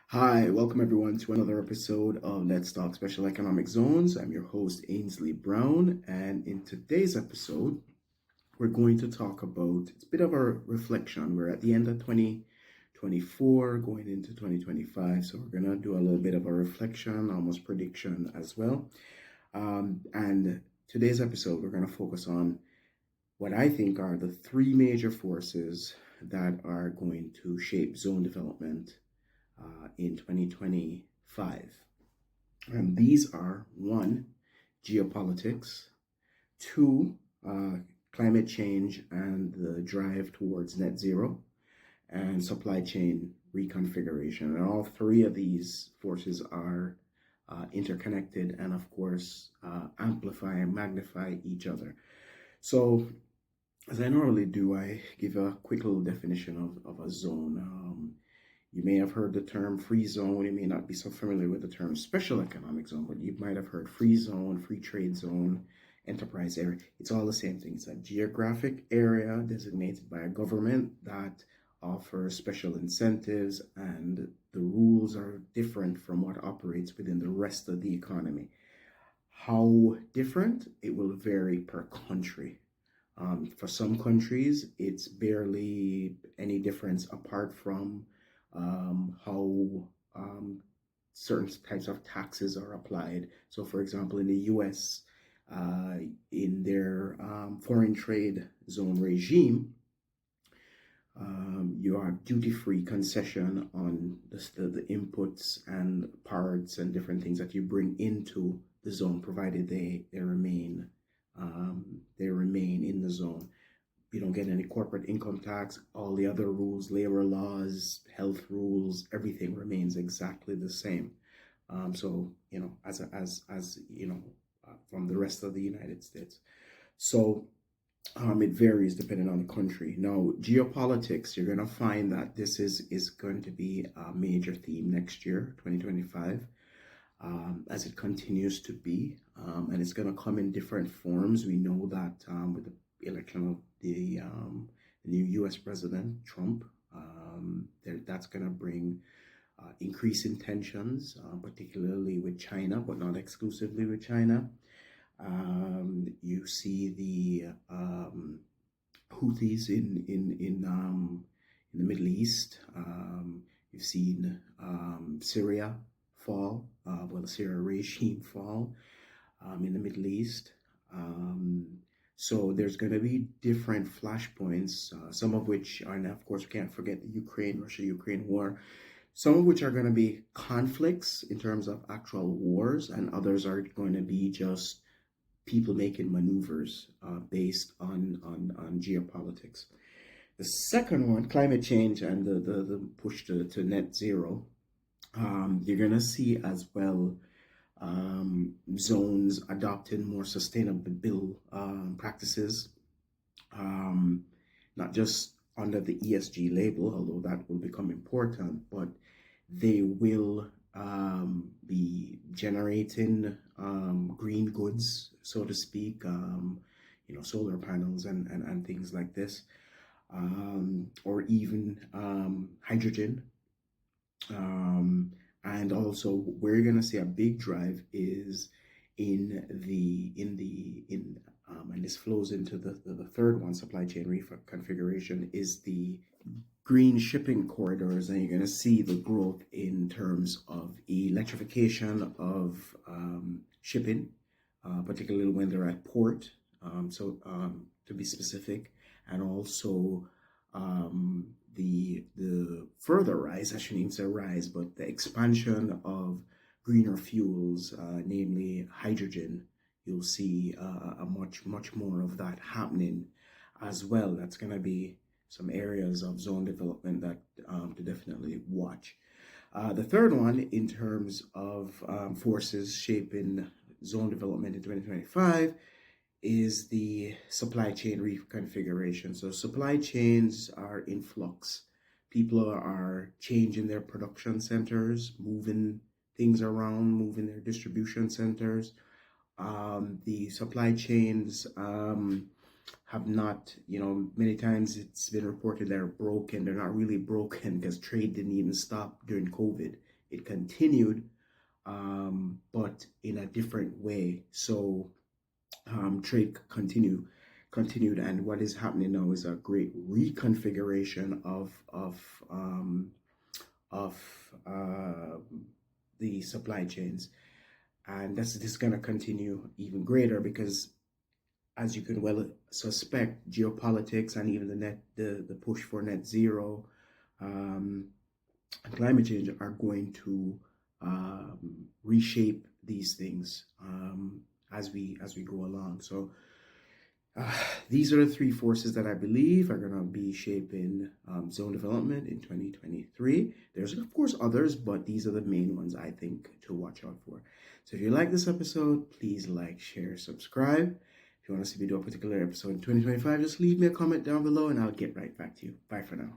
Hi, welcome everyone to another episode of Let's Talk Special Economic Zones. I'm your host, Ainsley Brown, and in today's episode, we're going to talk about it's a bit of a reflection. We're at the end of 2024, going into 2025, so we're going to do a little bit of a reflection, almost prediction as well. And today's episode, we're going to focus on what I think are the three major forces that are going to shape zone development in 2025. And these are one, geopolitics, two, climate change and the drive towards net zero, and supply chain reconfiguration. And all three of these forces are interconnected and, of course, amplify and magnify each other. So, as I normally do, I give a quick little definition of a zone. You may have heard the term free zone. You may not be so familiar with the term special economic zone, but you might have heard free zone, free trade zone, enterprise area. It's all the same thing. It's a geographic area designated by a government that offers special incentives, and the rules are different from what operates within the rest of the economy. How different? It will vary per country. For some countries, it's barely any difference apart from how certain types of taxes are applied. So, for example, in the US, in their foreign trade zone regime, you have duty-free concession on the inputs and parts and different things that you bring into the zone, provided they remain in the zone. You don't get any corporate income tax. All the other rules, labor laws, health rules, everything remains exactly the same. So as from the rest of the United States. So it varies depending on the country. Now, geopolitics, you're going to find that this is going to be a major theme next year, 2025, as it continues to be, and it's going to come in different forms. We know that with the election of the new U.S. President Trump, that's going to bring increasing tensions, particularly with China, but not exclusively with China. You see the Houthis in the Middle East. You've seen Syria fall, the Syria regime fall in the Middle East. So there's going to be different flashpoints, some of which are, and of course, we can't forget the Russia-Ukraine war, some of which are going to be conflicts in terms of actual wars, and others are going to be just people making maneuvers based on geopolitics. The second one, climate change and the push to net zero, you're going to see as well zones adopting more sustainable practices, not just under the ESG label, although that will become important, but they will be generating green goods, so to speak, solar panels and things like this, or even hydrogen. And also, where you're going to see a big drive is and this flows into the third one, supply chain reconfiguration, is the green shipping corridors, and you're going to see the growth in terms of electrification of shipping, particularly when they're at port, to be specific, and also the further rise, I shouldn't even say rise, but the expansion of greener fuels, namely hydrogen. You'll see a much more of that happening as well. That's going to be some areas of zone development that to definitely watch. The third one, in terms of forces shaping zone development in 2025, is the supply chain reconfiguration. So supply chains are in flux. People are changing their production centers, moving things around, moving their distribution centers. The supply chains have not, many times it's been reported they're broken. They're not really broken because trade didn't even stop during COVID. It continued, but in a different way. So trade continued, and what is happening now is a great reconfiguration of the supply chains, and this is going to continue even greater because, as you can well suspect, geopolitics and even the push for net zero, um, and climate change are going to reshape these things as we go along. So uh, these are the three forces that I believe are going to be shaping zone development in 2023. There's, of course, others, but these are the main ones I think to watch out for. So if you like this episode, please like, share, subscribe. If you want to see me do a particular episode in 2025, just leave me a comment down below and I'll get right back to you. Bye for now.